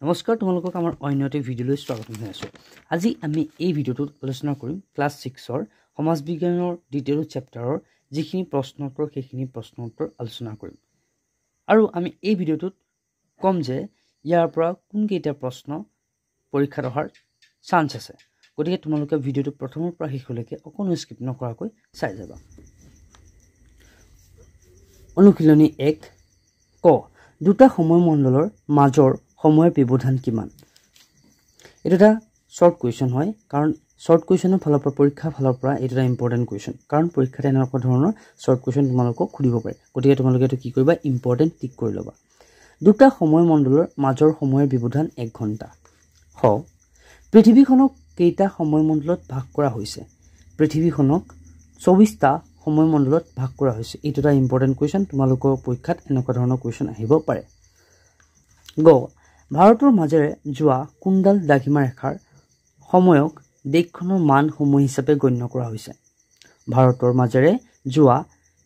নমস্কাৰ তোমালোকক আমাৰ অন্যটি ভিডিঅ'লৈ স্বাগতম জনাইছো। আজি আমি এই ভিডিঅ'টোত আলোচনা কৰিম ক্লাছ 6ৰ সমাজ বিজ্ঞানৰ দ্বিতীয় চেপ্টাৰৰ যিখিনি প্ৰশ্ন উত্তৰ সেইখিনি প্ৰশ্ন উত্তৰ আলোচনা কৰিম। আৰু আমি এই ভিডিঅ'টোত কম যে ইয়াৰ পৰা কোন কেইটা প্ৰশ্ন পৰীক্ষাত অহাৰ চান্স আছে। গতিকে তোমালোকে ভিডিঅ'টো প্ৰথমৰ পৰা শেষলৈকে অকণো স্কিপ নকৰাকৈ চাই যাবা। অনুশীলনী 1 ক দুটা সময়মণ্ডলৰ মাজৰ সময়ৰ ব্যৱধান কিমান? এটা শৰ্ট কুৱেশ্যন হয়, কাৰণ শৰ্ট কুৱেশ্যনৰ ফালৰ পৰা পৰীক্ষাৰ ফালৰ পৰা এটা ইম্পৰ্টেণ্ট কুৱেশ্যন, কাৰণ পৰীক্ষাত এনেকুৱা ধৰণৰ শৰ্ট কুৱেশ্যন তোমালোকক সুধিব পাৰে। গতিকে তোমালোকে এইটো কি কৰিবা, ইম্পৰ্টেণ্ট টিক কৰি ল'বা। দুটা সময়মণ্ডলৰ মাজৰ সময়ৰ ব্যৱধান 1 ঘণ্টা। হ পৃথিৱীখনক কেইটা সময়মণ্ডলত ভাগ কৰা হৈছে? পৃথিৱীখনক 24টা সময়মণ্ডলত ভাগ কৰা হৈছে। এইটো এটা ইম্পৰ্টেণ্ট কুৱেশ্যন, তোমালোকৰ পৰীক্ষাত এনেকুৱা ধৰণৰ কুৱেশ্যন আহিব পাৰে। গ ভাৰতৰ মাজেৰে যোৱা কোনডাল দ্ৰাঘিমা ৰেখাৰ সময়ক দেশখনৰ মান সময় হিচাপে গণ্য কৰা হৈছে? ভাৰতৰ মাজেৰে যোৱা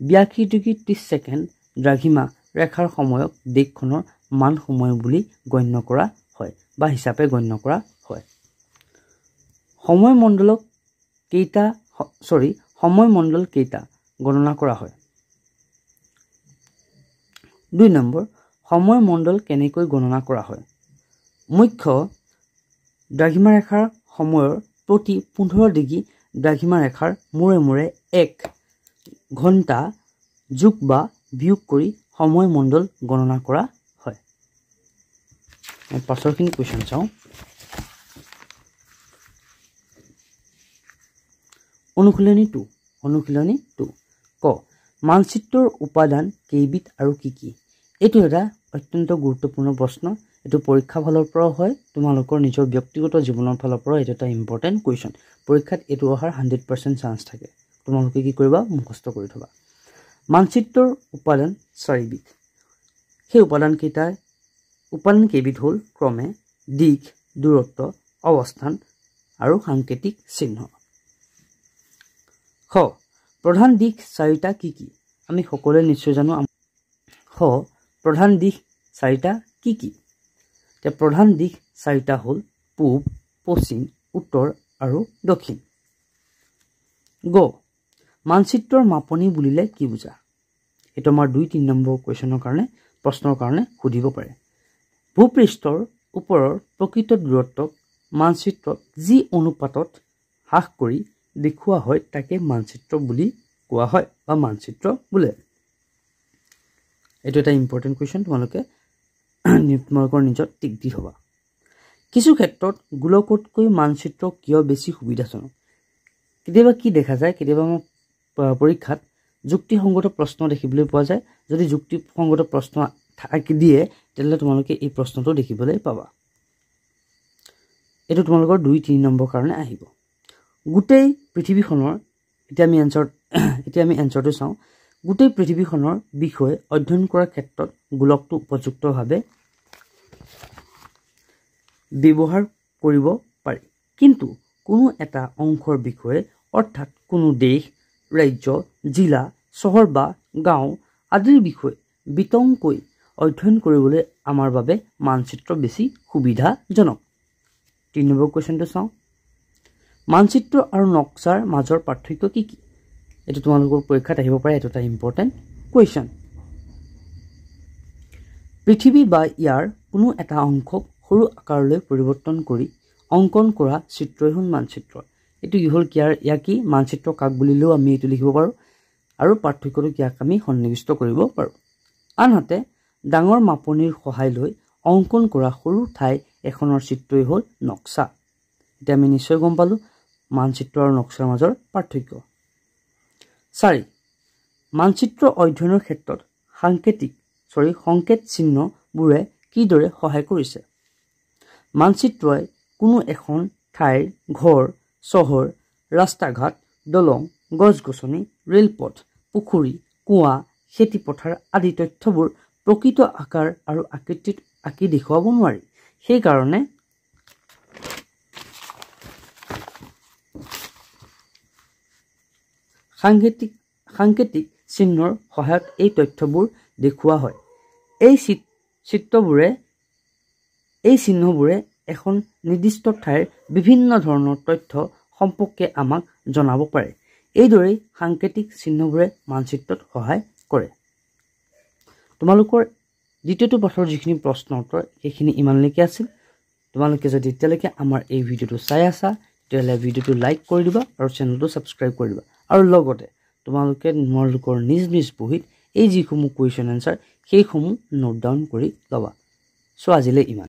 82°30 দ্ৰাঘিমা ৰেখাৰ সময়ক দেশখনৰ মান সময় বুলি গণ্য কৰা হয় বা হিচাপে গণ্য কৰা হয়। সময়মণ্ডল কেইটা গণনা কৰা হয়? 2 নম্বৰ সময়মণ্ডল কেনেকৈ গণনা কৰা হয়? মুখ্য দ্ৰাঘিমা ৰেখাৰ সময়ৰ প্ৰতি 15 ডিগ্ৰী দ্ৰাঘিমা ৰেখাৰ মূৰে মূৰে 1 ঘণ্টা যোগ বা বিয়োগ কৰি সময়মণ্ডল গণনা কৰা হয়। পাছৰখিনি কুৱেশ্যন চাওঁ। অনুশীলনী 2 ক মানচিত্ৰৰ উপাদান কেইবিধ আৰু কি কি? এইটো এটা অত্যন্ত গুৰুত্বপূৰ্ণ প্ৰশ্ন। এইটো পৰীক্ষা ফালৰ পৰাও হয়, তোমালোকৰ নিজৰ ব্যক্তিগত জীৱনৰ ফালৰ পৰাও এইটো এটা ইম্পৰ্টেণ্ট কুৱেশ্যন। পৰীক্ষাত এইটো অহাৰ 100% চান্স থাকে। তোমালোকে কি কৰিবা, মুখস্থ কৰি থবা। মানচিত্ৰৰ উপাদান 4বিধ। সেই উপাদান কেইবিধ হ'ল ক্ৰমে দিশ, দূৰত্ব, অৱস্থান আৰু সাংকেতিক চিহ্ন। খ প্ৰধান দিশ 4টা কি কি? আমি সকলোৱে নিশ্চয় জানো। প্ৰধান দিশ 4টা কি কি? প্ৰধান দিশ 4টা হ'ল পূব, পশ্চিম, উত্তৰ আৰু দক্ষিণ। গ মানচিত্ৰৰ মাপনি বুলিলে কি বুজা? এইটো আমাৰ 2-3 নম্বৰ প্ৰশ্নৰ কাৰণে সুধিব পাৰে। ভূপৃষ্ঠৰ ওপৰৰ প্ৰকৃত দূৰত্বক মানচিত্ৰত যি অনুপাতত হ্ৰাস কৰি দেখুওৱা হয় তাকে মানচিত্ৰ বুলি কোৱা হয় বা মানচিত্ৰ বোলে। এইটো এটা ইম্পৰ্টেণ্ট কুৱেশ্যন, তোমালোকৰ নিজৰ টিক দি থবা। কিছু ক্ষেত্ৰত গোলকতকৈ মানচিত্ৰ কিয় বেছি সুবিধাজনক? কেতিয়াবা কি দেখা যায়, কেতিয়াবা পৰীক্ষাত যুক্তিসংগত প্ৰশ্ন দেখিবলৈ পোৱা যায়। যদি যুক্তিসংগত প্ৰশ্ন দিয়ে তেতিয়াহ'লে তোমালোকে এই প্ৰশ্নটো দেখিবলৈ পাবা। এইটো তোমালোকৰ 2-3 নম্বৰ কাৰণে আহিব। গোটেই পৃথিৱীখনৰ এতিয়া আমি এনচাৰটো চাওঁ। গোটেই পৃথিৱীখনৰ বিষয়ে অধ্যয়ন কৰাৰ ক্ষেত্ৰত গোলকটো উপযুক্তভাৱে ব্যৱহাৰ কৰিব পাৰি, কিন্তু কোনো এটা অংশৰ বিষয়ে অৰ্থাৎ কোনো দেশ, ৰাজ্য, জিলা, চহৰ বা গাঁও আদিৰ বিষয়ে বিতংকৈ অধ্যয়ন কৰিবলৈ আমাৰ বাবে মানচিত্ৰ বেছি সুবিধাজনক। 3 নম্বৰ কুৱেশ্যনটো চাওঁ। মানচিত্ৰ আৰু নক্সাৰ মাজৰ পাৰ্থক্য কি কি? এইটো তোমালোকৰ পৰীক্ষাত আহিব পাৰে। এইটো এটা ইম্পৰ্টেণ্ট কুৱেশ্যন। পৃথিৱী বা ইয়াৰ কোনো এটা অংশক সৰু আকাৰলৈ পৰিৱৰ্তন কৰি অংকন কৰা চিত্ৰই হ'ল মানচিত্ৰ। এইটো কি মানচিত্ৰ কাক বুলিলেও আমি এইটো লিখিব পাৰোঁ আৰু পাৰ্থক্যটো ইয়াক আমি সন্নিৱিষ্ট কৰিব পাৰোঁ। আনহাতে ডাঙৰ মাপনিৰ সহায় লৈ অংকন কৰা সৰু ঠাই এখনৰ চিত্ৰই হ'ল নক্সা। এতিয়া আমি নিশ্চয় গম পালোঁ মানচিত্ৰ আৰু নক্সাৰ মাজৰ পাৰ্থক্য। 4 মানচিত্ৰ অধ্যয়নৰ ক্ষেত্ৰত সংকেত চিহ্নবোৰে কিদৰে সহায় কৰিছে? মানচিত্ৰই কোনো এখন ঠাইৰ ঘৰ, চহৰ, ৰাস্তা ঘাট, দলং, গছ-গছনি, ৰেলপথ, পুখুৰী, কুঁৱা, খেতিপথাৰ আদি তথ্যবোৰ প্ৰকৃত আকাৰ আৰু আকৃতিত আঁকি দেখুৱাব নোৱাৰি। সেইকাৰণে সাংকেতিক চিহ্নৰ সহায়ত এই তথ্যবোৰ দেখুওৱা হয়। এই চিত্ৰবোৰে এই চিহ্নবোৰে এখন নিৰ্দিষ্ট ঠাইৰ বিভিন্ন ধৰণৰ তথ্য সম্পৰ্কে আমাক জনাব পাৰে। এইদৰেই সাংকেতিক চিহ্নবোৰে মানচিত্ৰত সহায় কৰে। তোমালোকৰ দ্বিতীয়টো পাঠৰ যিখিনি প্ৰশ্ন উত্তৰ সেইখিনি ইমানলৈকে আছিল। তোমালোকে যদি এতিয়ালৈকে আমাৰ এই ভিডিঅ'টো চাই আছা তেতিয়াহ'লে ভিডিঅ'টো লাইক কৰি দিবা আৰু চেনেলটো ছাবস্ক্ৰাইব কৰি দিবা। আৰু লগতে তোমালোকৰ নিজ বহীত এই যিসমূহ কুৱেশ্যন এনচাৰ সেইসমূহ নোট ডাউন কৰি ল'বা। চ' আজিলৈ ইমান।